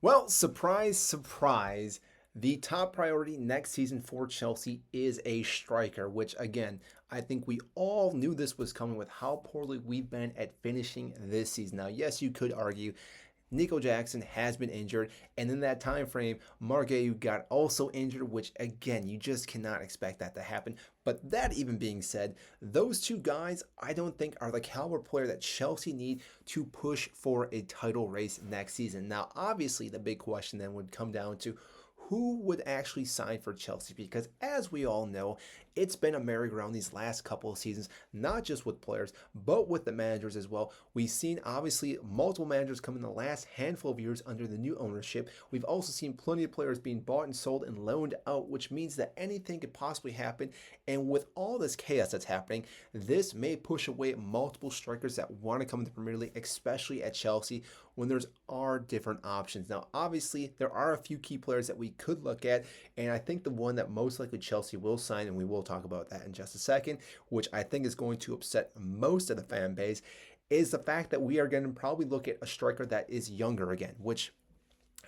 Well, surprise, surprise. The top priority next season for Chelsea is a striker, which again, I think we all knew this was coming with how poorly we've been at finishing this season. Now, yes, you could argue Nico Jackson has been injured, and in that time frame, Marguerite got also injured, which again, you just cannot expect that to happen. But that even being said, those two guys I don't think are the caliber player that Chelsea need to push for a title race next season. Now, obviously, the big question then would come down to who would actually sign for Chelsea, because as we all know, it's been a merry-go-round these last couple of seasons, not just with players, but with the managers as well. We've seen obviously multiple managers come in the last handful of years under the new ownership. We've also seen plenty of players being bought and sold and loaned out, which means that anything could possibly happen. And with all this chaos that's happening, this may push away multiple strikers that want to come into the Premier League, especially at Chelsea, when there's are different options. Now, obviously, there are a few key players that we could look at, and I think the one that most likely Chelsea will sign, and we will talk about that in just a second, which I think is going to upset most of the fan base, is the fact that we are going to probably look at a striker that is younger again, which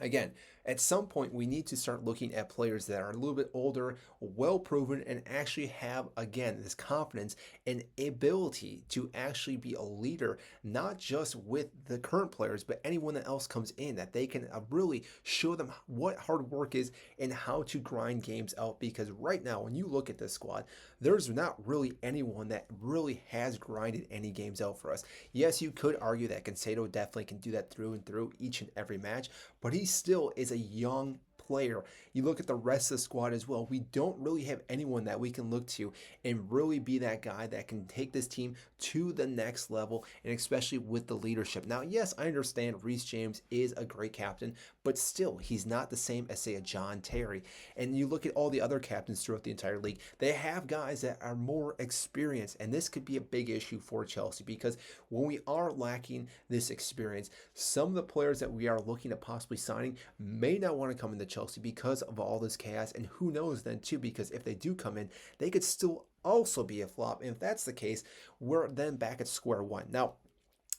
again, at some point, we need to start looking at players that are a little bit older, well proven, and actually have, again, this confidence and ability to actually be a leader, not just with the current players, but anyone that else comes in, that they can really show them what hard work is and how to grind games out. Because right now, when you look at this squad, there's not really anyone that really has grinded any games out for us. Yes, you could argue that Cancelo definitely can do that through and through each and every match, but he still is a young player. You look at the rest of the squad as well. We don't really have anyone that we can look to and really be that guy that can take this team to the next level, and especially with the leadership. Now, yes, I understand Reece James is a great captain, but still, he's not the same as, say, a John Terry. And you look at all the other captains throughout the entire league, they have guys that are more experienced, and this could be a big issue for Chelsea because when we are lacking this experience, some of the players that we are looking at possibly signing may not want to come into Chelsea because of all this chaos. And who knows then, too, because if they do come in, they could still also be a flop. And if that's the case, we're then back at square one. Now,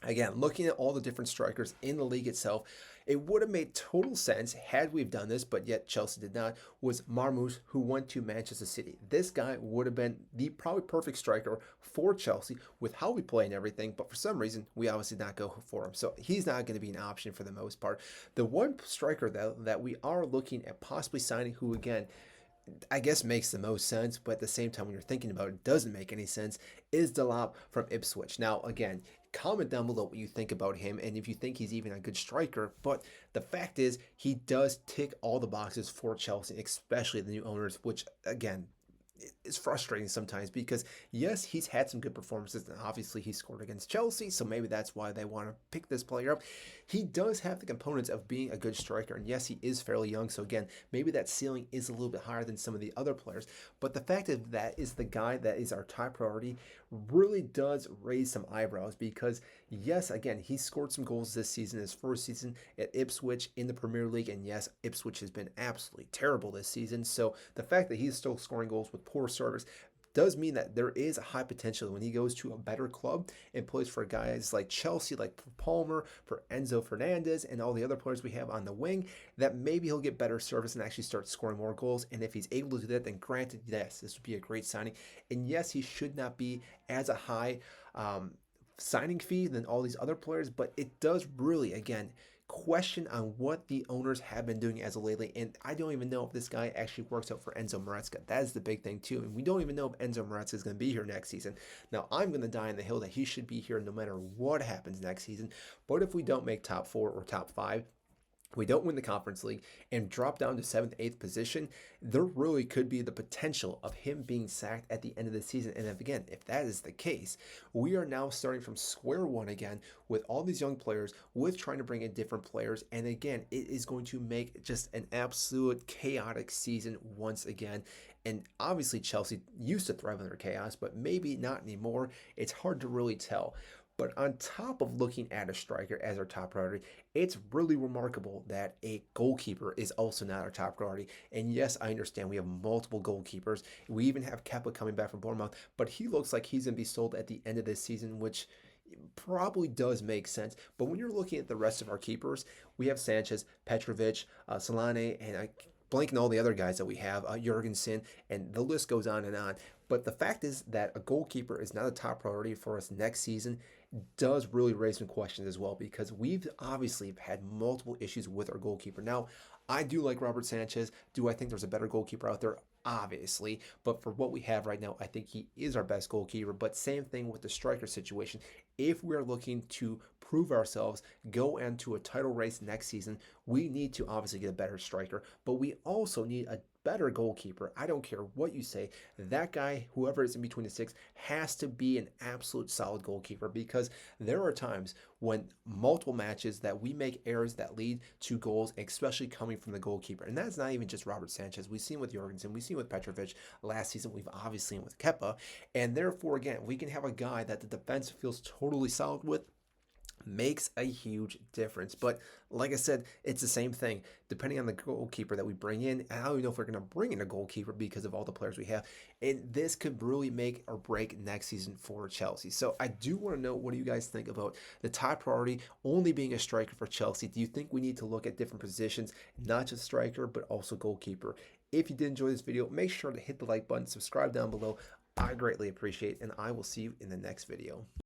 again, looking at all the different strikers in the league itself, it would have made total sense had we've done this, but yet Chelsea did not, was Marmoush, who went to Manchester City. This guy would have been the probably perfect striker for Chelsea with how we play and everything, but for some reason, we obviously did not go for him. So he's not going to be an option for the most part. The one striker that we are looking at possibly signing, who again, I guess makes the most sense, but at the same time, when you're thinking about it, doesn't make any sense, is Delap from Ipswich. Now, again, comment down below what you think about him and if you think he's even a good striker. But the fact is, he does tick all the boxes for Chelsea, especially the new owners, which, again, is frustrating sometimes because yes, he's had some good performances and obviously he scored against Chelsea, so maybe that's why they want to pick this player up. He does have the components of being a good striker, and yes, he is fairly young, so again, maybe that ceiling is a little bit higher than some of the other players, but the fact of that is the guy that is our top priority really does raise some eyebrows because yes, again, he scored some goals this season, his first season at Ipswich in the Premier League, and yes, Ipswich has been absolutely terrible this season, so the fact that he's still scoring goals with poor service does mean that there is a high potential when he goes to a better club and plays for guys like Chelsea, like Palmer, for Enzo Fernandez, and all the other players we have on the wing, that maybe he'll get better service and actually start scoring more goals. And if he's able to do that, then granted, yes, this would be a great signing. And yes, he should not be as a high signing fee than all these other players, but it does really, again, question on what the owners have been doing as of lately. And I don't even know if this guy actually works out for Enzo Maresca. That is the big thing too. And we don't even know if Enzo Maresca is going to be here next season. Now, I'm going to die on the hill that he should be here no matter what happens next season. But if we don't make top 4 or top 5, we don't win the Conference League and drop down to 7th, 8th position, there really could be the potential of him being sacked at the end of the season. And if that is the case, we are now starting from square one again with all these young players, with trying to bring in different players. And again, it is going to make just an absolute chaotic season once again. And obviously, Chelsea used to thrive under chaos, but maybe not anymore. It's hard to really tell. But on top of looking at a striker as our top priority, it's really remarkable that a goalkeeper is also not our top priority. And yes, I understand we have multiple goalkeepers. We even have Kepa coming back from Bournemouth, but he looks like he's going to be sold at the end of this season, which probably does make sense. But when you're looking at the rest of our keepers, we have Sanchez, Petrovic, Solane, and I blanking all the other guys that we have, Jorgensen, and the list goes on and on. But the fact is that a goalkeeper is not a top priority for us next season does really raise some questions as well because we've obviously had multiple issues with our goalkeeper. Now, I do like Robert Sanchez. Do I think there's a better goalkeeper out there? Obviously, but for what we have right now, I think he is our best goalkeeper. But same thing with the striker situation. If we're looking to prove ourselves, go into a title race next season, we need to obviously get a better striker, but we also need a better goalkeeper. I don't care what you say. That guy, whoever is in between the six, has to be an absolute solid goalkeeper because there are times when multiple matches that we make errors that lead to goals, especially coming from the goalkeeper. And that's not even just Robert Sanchez. We've seen with Jorgensen, we've seen with Petrovic last season, we've obviously seen with Kepa. And therefore, again, we can have a guy that the defense feels totally solid with makes a huge difference. But like I said, it's the same thing. Depending on the goalkeeper that we bring in, I don't even know if we're going to bring in a goalkeeper because of all the players we have. And this could really make or break next season for Chelsea. So I do want to know, what do you guys think about the top priority only being a striker for Chelsea? Do you think we need to look at different positions, not just striker, but also goalkeeper? If you did enjoy this video, make sure to hit the like button, subscribe down below. I greatly appreciate it, and I will see you in the next video.